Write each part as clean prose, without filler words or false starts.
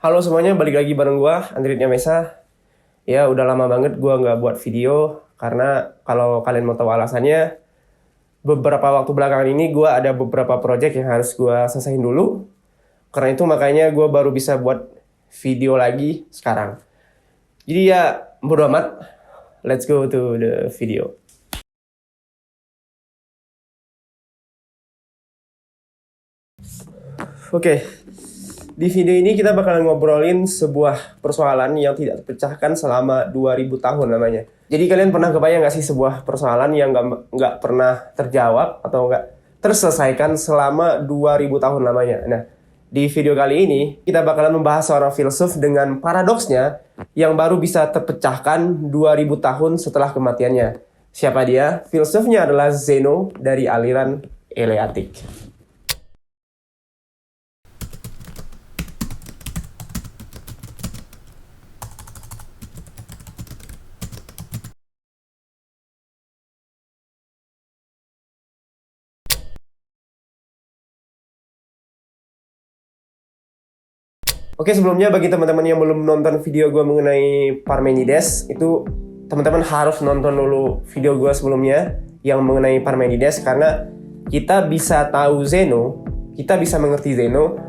Halo semuanya, balik lagi bareng gua, Andrinya Mesa. Ya, udah lama banget gua nggak buat video, karena kalau kalian mau tahu alasannya, beberapa waktu belakangan ini gua ada beberapa project yang harus gua selesaiin dulu. Karena itu makanya gua baru bisa buat video lagi sekarang. Jadi ya, bodo amat. Let's go to the video. Oke, di video ini kita bakalan ngobrolin sebuah persoalan yang tidak terpecahkan selama 2000 tahun namanya. Jadi kalian pernah kebayang nggak sih sebuah persoalan yang nggak pernah terjawab atau nggak terselesaikan selama 2000 tahun lamanya? Nah, di video kali ini kita bakalan membahas seorang filsuf dengan paradoksnya yang baru bisa terpecahkan 2000 tahun setelah kematiannya. Siapa dia? Filsufnya adalah Zeno dari aliran Eleatik. Oke, sebelumnya bagi teman-teman yang belum nonton video gue mengenai Parmenides, itu teman-teman harus nonton dulu video gue sebelumnya yang mengenai Parmenides, karena kita bisa tahu Zeno, kita bisa mengerti Zeno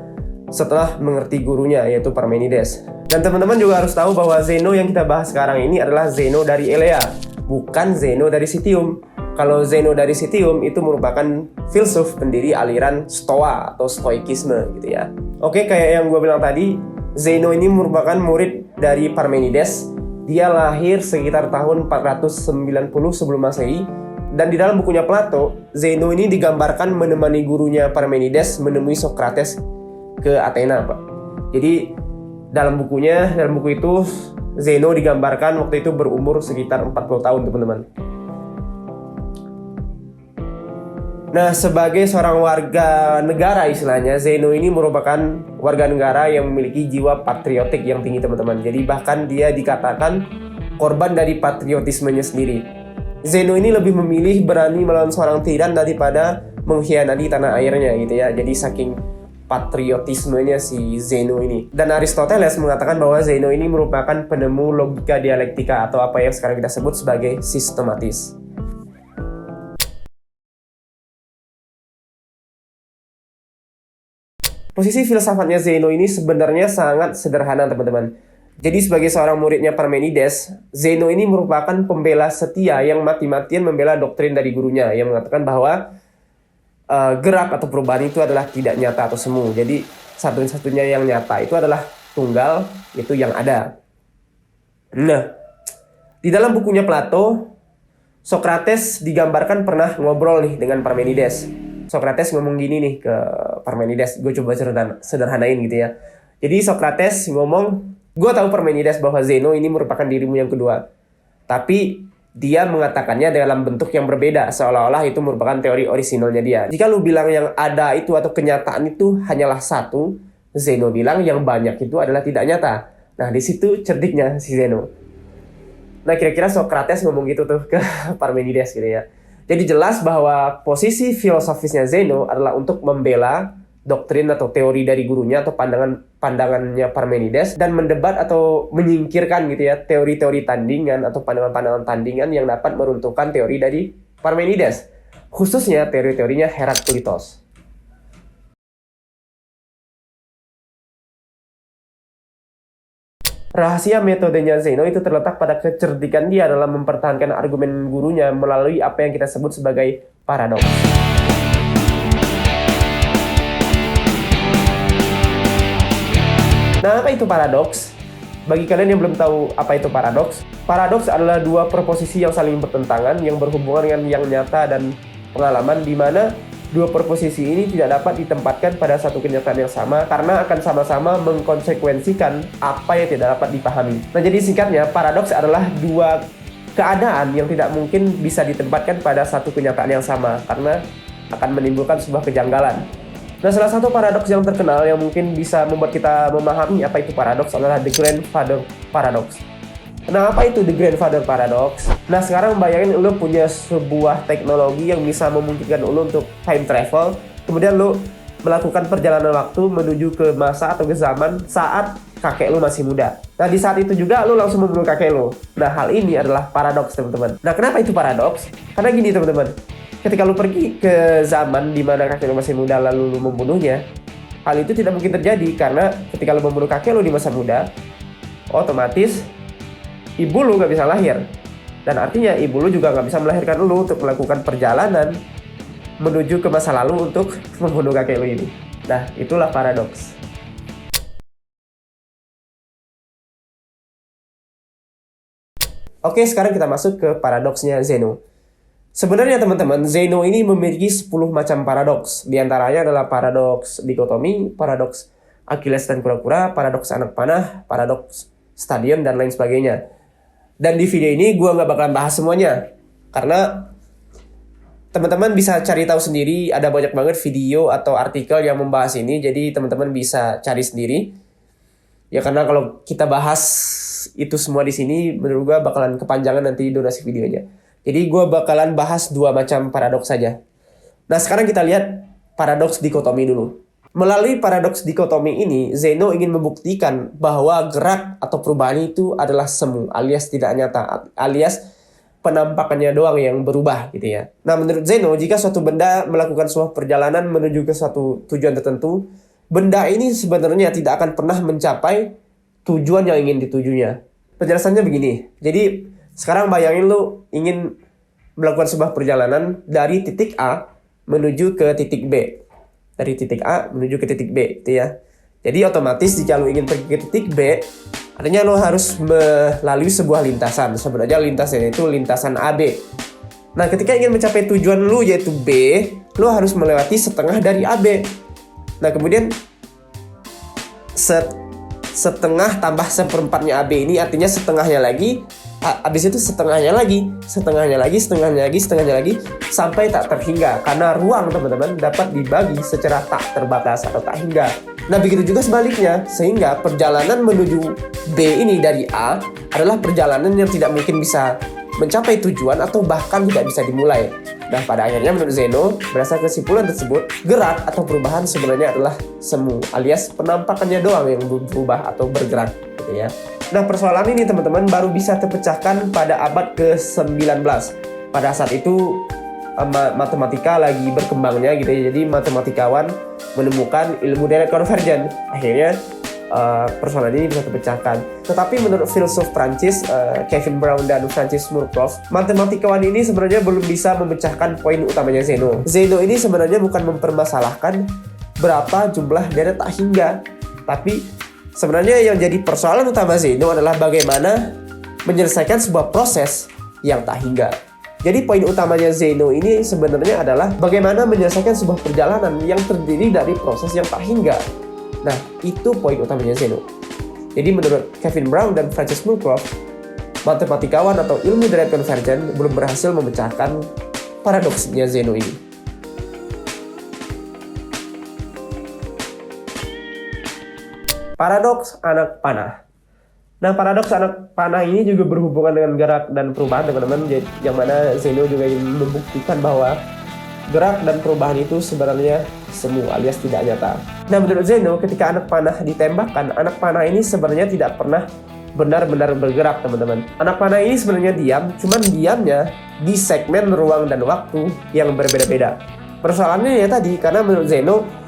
setelah mengerti gurunya, yaitu Parmenides. Dan teman-teman juga harus tahu bahwa Zeno yang kita bahas sekarang ini adalah Zeno dari Elea, bukan Zeno dari Citium. Kalau Zeno dari Citium itu merupakan filsuf pendiri aliran Stoa atau Stoikisme gitu ya. Oke, kayak yang gue bilang tadi, Zeno ini merupakan murid dari Parmenides. Dia lahir sekitar tahun 490 sebelum Masehi. Dan di dalam bukunya Plato, Zeno ini digambarkan menemani gurunya Parmenides menemui Socrates ke Athena, Pak. Jadi dalam buku itu Zeno digambarkan waktu itu berumur sekitar 40 tahun, teman-teman. Nah, sebagai seorang warga negara istilahnya, Zeno ini merupakan warga negara yang memiliki jiwa patriotik yang tinggi, teman-teman. Jadi bahkan dia dikatakan korban dari patriotismenya sendiri. Zeno ini lebih memilih berani melawan seorang tiran daripada mengkhianati tanah airnya gitu ya. Jadi saking patriotismenya si Zeno ini. Dan Aristoteles mengatakan bahwa Zeno ini merupakan penemu logika dialektika atau apa yang sekarang kita sebut sebagai sistematis. Posisi filsafatnya Zeno ini sebenarnya sangat sederhana, teman-teman. Jadi sebagai seorang muridnya Parmenides, Zeno ini merupakan pembela setia yang mati-matian membela doktrin dari gurunya yang mengatakan bahwa gerak atau perubahan itu adalah tidak nyata atau semu. Jadi satu-satunya yang nyata itu adalah tunggal, itu yang ada. Nah, di dalam bukunya Plato, Socrates digambarkan pernah ngobrol nih dengan Parmenides. Socrates ngomong gini nih ke Parmenides, gue coba sederhanain gitu ya. Jadi Socrates ngomong, gue tahu Parmenides bahwa Zeno ini merupakan dirimu yang kedua. Tapi dia mengatakannya dalam bentuk yang berbeda, seolah-olah itu merupakan teori orisinalnya dia. Jika lu bilang yang ada itu atau kenyataan itu hanyalah satu, Zeno bilang yang banyak itu adalah tidak nyata. Nah, di situ cerdiknya si Zeno. Nah, kira-kira Socrates ngomong gitu tuh ke Parmenides gitu ya. Jadi jelas bahwa posisi filosofisnya Zeno adalah untuk membela doktrin atau teori dari gurunya atau pandangannya Parmenides dan mendebat atau menyingkirkan gitu ya teori-teori tandingan atau pandangan-pandangan tandingan yang dapat meruntuhkan teori dari Parmenides, khususnya teori-teorinya Heraklitos. Rahasia metodenya Zeno itu terletak pada kecerdikan dia dalam mempertahankan argumen gurunya melalui apa yang kita sebut sebagai paradoks. Nah, apa itu paradoks? Bagi kalian yang belum tahu apa itu paradoks adalah dua proposisi yang saling bertentangan yang berhubungan dengan yang nyata dan pengalaman, di mana dua proposisi ini tidak dapat ditempatkan pada satu kenyataan yang sama karena akan sama-sama mengkonsekuensikan apa yang tidak dapat dipahami. Nah, jadi singkatnya, paradoks adalah dua keadaan yang tidak mungkin bisa ditempatkan pada satu kenyataan yang sama karena akan menimbulkan sebuah kejanggalan. Nah, salah satu paradoks yang terkenal yang mungkin bisa membuat kita memahami apa itu paradoks adalah The Grandfather Paradox. Nah, apa itu The Grandfather Paradox? Nah, sekarang bayangin lu punya sebuah teknologi yang bisa memungkinkan lu untuk time travel. Kemudian lu melakukan perjalanan waktu menuju ke masa atau ke zaman saat kakek lu masih muda. Nah, di saat itu juga lu langsung membunuh kakek lu. Nah, hal ini adalah paradoks, teman-teman. Nah, kenapa itu paradoks? Karena gini, teman-teman. Ketika lu pergi ke zaman di mana kakek lu masih muda lalu lu membunuhnya, hal itu tidak mungkin terjadi karena ketika lu membunuh kakek lu di masa muda, otomatis ibu lu nggak bisa lahir. Dan artinya ibu lu juga nggak bisa melahirkan lu untuk melakukan perjalanan menuju ke masa lalu untuk membunuh kakek lu ini. Nah, itulah paradoks. Oke, sekarang kita masuk ke paradoksnya Zeno. Sebenarnya teman-teman, Zeno ini memiliki 10 macam paradoks. Di antaranya adalah paradoks dikotomi, paradoks Achilles dan kura-kura, paradoks anak panah, paradoks stadion, dan lain sebagainya. Dan di video ini gue nggak bakalan bahas semuanya. Karena teman-teman bisa cari tahu sendiri, ada banyak banget video atau artikel yang membahas ini. Jadi teman-teman bisa cari sendiri. Ya karena kalau kita bahas itu semua di sini, menurut gue bakalan kepanjangan nanti durasi videonya. Jadi gue bakalan bahas 2 macam paradoks saja. Nah, sekarang kita lihat paradoks dikotomi dulu. Melalui paradoks dikotomi ini, Zeno ingin membuktikan bahwa gerak atau perubahan itu adalah semu, alias tidak nyata, alias penampakannya doang yang berubah gitu ya. Nah, menurut Zeno, jika suatu benda melakukan sebuah perjalanan menuju ke suatu tujuan tertentu, benda ini sebenarnya tidak akan pernah mencapai tujuan yang ingin ditujunya. Penjelasannya begini. Jadi, sekarang bayangin lu ingin melakukan sebuah perjalanan dari titik A menuju ke titik B. Dari titik A menuju ke titik B, gitu ya. Jadi otomatis jika lu ingin pergi ke titik B, artinya lu harus melalui sebuah lintasan. Sebenarnya lintasannya itu lintasan AB. Nah, ketika ingin mencapai tujuan lu yaitu B, lu harus melewati setengah dari AB. Nah, kemudian setengah tambah seperempatnya AB ini artinya setengahnya lagi. Habis itu setengahnya lagi, sampai tak terhingga. Karena ruang, teman-teman, dapat dibagi secara tak terbatas atau tak hingga. Nah, begitu juga sebaliknya, sehingga perjalanan menuju B ini dari A adalah perjalanan yang tidak mungkin bisa mencapai tujuan atau bahkan tidak bisa dimulai. Nah, pada akhirnya menurut Zeno, berdasarkan kesimpulan tersebut, gerak atau perubahan sebenarnya adalah semu, alias penampakannya doang yang berubah atau bergerak, gitu ya. Nah, persoalan ini teman-teman baru bisa terpecahkan pada abad ke-19. Pada saat itu matematika lagi berkembangnya gitu ya. Jadi matematikawan menemukan ilmu direct convergence. Akhirnya persoalan ini bisa terpecahkan. Tetapi menurut filsuf Prancis Kevin Brown dan Francis Murkoff, matematikawan ini sebenarnya belum bisa memecahkan poin utamanya Zeno. Zeno ini sebenarnya bukan mempermasalahkan berapa jumlah deret tak hingga, tapi sebenarnya yang jadi persoalan utama Zeno adalah bagaimana menyelesaikan sebuah proses yang tak hingga. Jadi poin utamanya Zeno ini sebenarnya adalah bagaimana menyelesaikan sebuah perjalanan yang terdiri dari proses yang tak hingga. Nah, itu poin utamanya Zeno. Jadi menurut Kevin Brown dan Francis Murkoff, matematikawan atau ilmu direct convergence belum berhasil memecahkan paradoksnya Zeno ini. Paradoks anak panah. Nah, paradoks anak panah ini juga berhubungan dengan gerak dan perubahan, teman-teman. Yang mana Zeno juga ingin membuktikan bahwa gerak dan perubahan itu sebenarnya semu, alias tidak nyata. Nah, menurut Zeno, ketika anak panah ditembakkan, anak panah ini sebenarnya tidak pernah benar-benar bergerak, teman-teman. Anak panah ini sebenarnya diam, cuman diamnya di segmen ruang dan waktu yang berbeda-beda. Persoalannya ya tadi, karena menurut Zeno,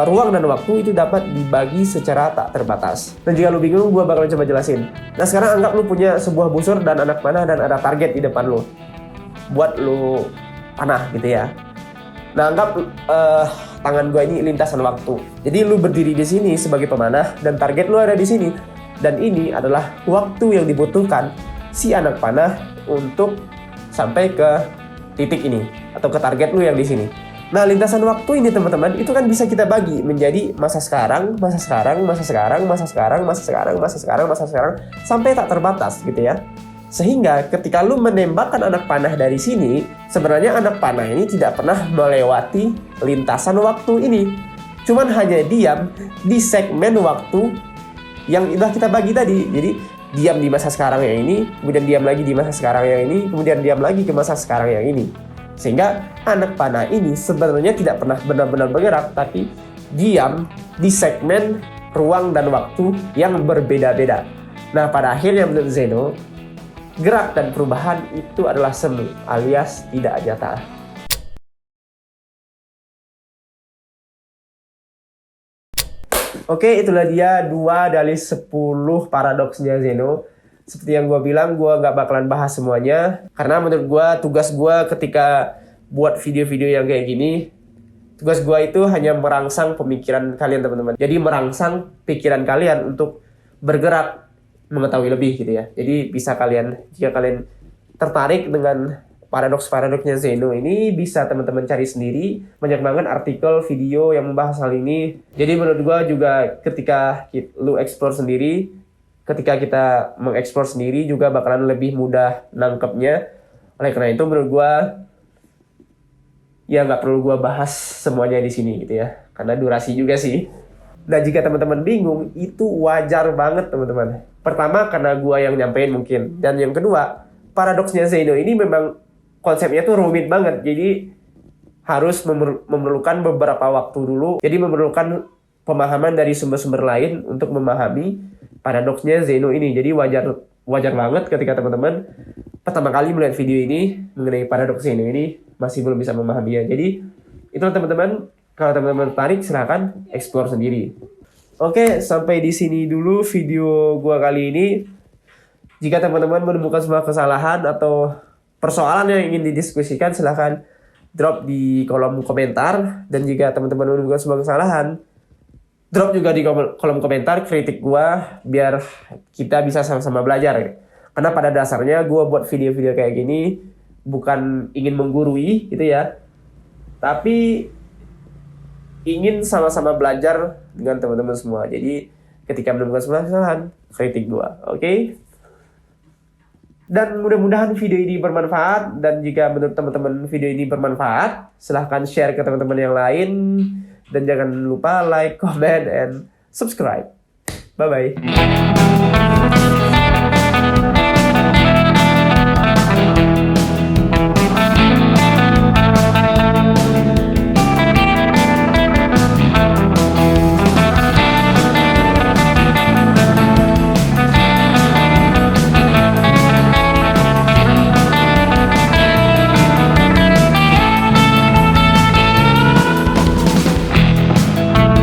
ruang dan waktu itu dapat dibagi secara tak terbatas. Dan jika lu bingung, gue bakal coba jelasin. Nah, sekarang anggap lu punya sebuah busur dan anak panah dan ada target di depan lu buat lu panah gitu ya. Nah, anggap tangan gue ini lintasan waktu. Jadi lu berdiri di sini sebagai pemanah dan target lu ada di sini. Dan ini adalah waktu yang dibutuhkan si anak panah untuk sampai ke titik ini atau ke target lu yang di sini. Nah, lintasan waktu ini teman-teman itu kan bisa kita bagi menjadi masa sekarang sampai tak terbatas gitu ya. Sehingga ketika lu menembakkan anak panah dari sini, sebenarnya anak panah ini tidak pernah melewati lintasan waktu ini. Cuman hanya diam di segmen waktu yang sudah kita bagi tadi. Jadi diam di masa sekarang yang ini, kemudian diam lagi di masa sekarang yang ini, kemudian diam lagi ke masa sekarang yang ini. Sehingga anak panah ini sebenarnya tidak pernah benar-benar bergerak, tapi diam di segmen ruang dan waktu yang berbeda-beda. Nah, pada akhirnya menurut Zeno, gerak dan perubahan itu adalah semu alias tidak nyata. Oke, itulah dia 2 dari 10 paradoksnya Zeno. Seperti yang gue bilang, gue gak bakalan bahas semuanya. Karena menurut gue, tugas gue ketika buat video-video yang kayak gini, tugas gue itu hanya merangsang pemikiran kalian teman-teman. Jadi merangsang pikiran kalian untuk bergerak, mengetahui lebih gitu ya. Jadi bisa kalian, jika kalian tertarik dengan paradoks-paradoksnya Zeno ini, bisa teman-teman cari sendiri. Banyak banget artikel, video yang membahas hal ini. Jadi menurut gua juga ketika lu explore sendiri, ketika kita mengeksplor sendiri juga bakalan lebih mudah nangkepnya. Oleh karena itu menurut gua ya nggak perlu gua bahas semuanya di sini gitu ya. Karena durasi juga sih. Nah, jika teman-teman bingung, itu wajar banget teman-teman. Pertama karena gua yang nyampein mungkin. Dan yang kedua, paradoksnya Zeno ini memang konsepnya tuh rumit banget, jadi harus memerlukan beberapa waktu dulu. Jadi memerlukan pemahaman dari sumber-sumber lain untuk memahami paradoksnya Zeno ini. Jadi wajar banget ketika teman-teman pertama kali melihat video ini mengenai paradoks Zeno ini masih belum bisa memahaminya. Jadi itu teman-teman, kalau teman-teman tertarik silahkan explore sendiri. Oke, sampai di sini dulu video gua kali ini. Jika teman-teman menemukan sebuah kesalahan atau persoalan yang ingin didiskusikan, silahkan drop di kolom komentar. Dan jika teman-teman menemukan sebuah kesalahan, drop juga di kolom komentar kritik gua biar kita bisa sama-sama belajar. Karena pada dasarnya gua buat video-video kayak gini bukan ingin menggurui gitu ya, tapi ingin sama-sama belajar dengan teman-teman semua. Jadi ketika menemukan sebuah kesalahan, kritik gua, oke? Dan mudah-mudahan video ini bermanfaat. Dan jika menurut teman-teman video ini bermanfaat, silahkan share ke teman-teman yang lain. Dan jangan lupa like, comment, and subscribe. Bye-bye.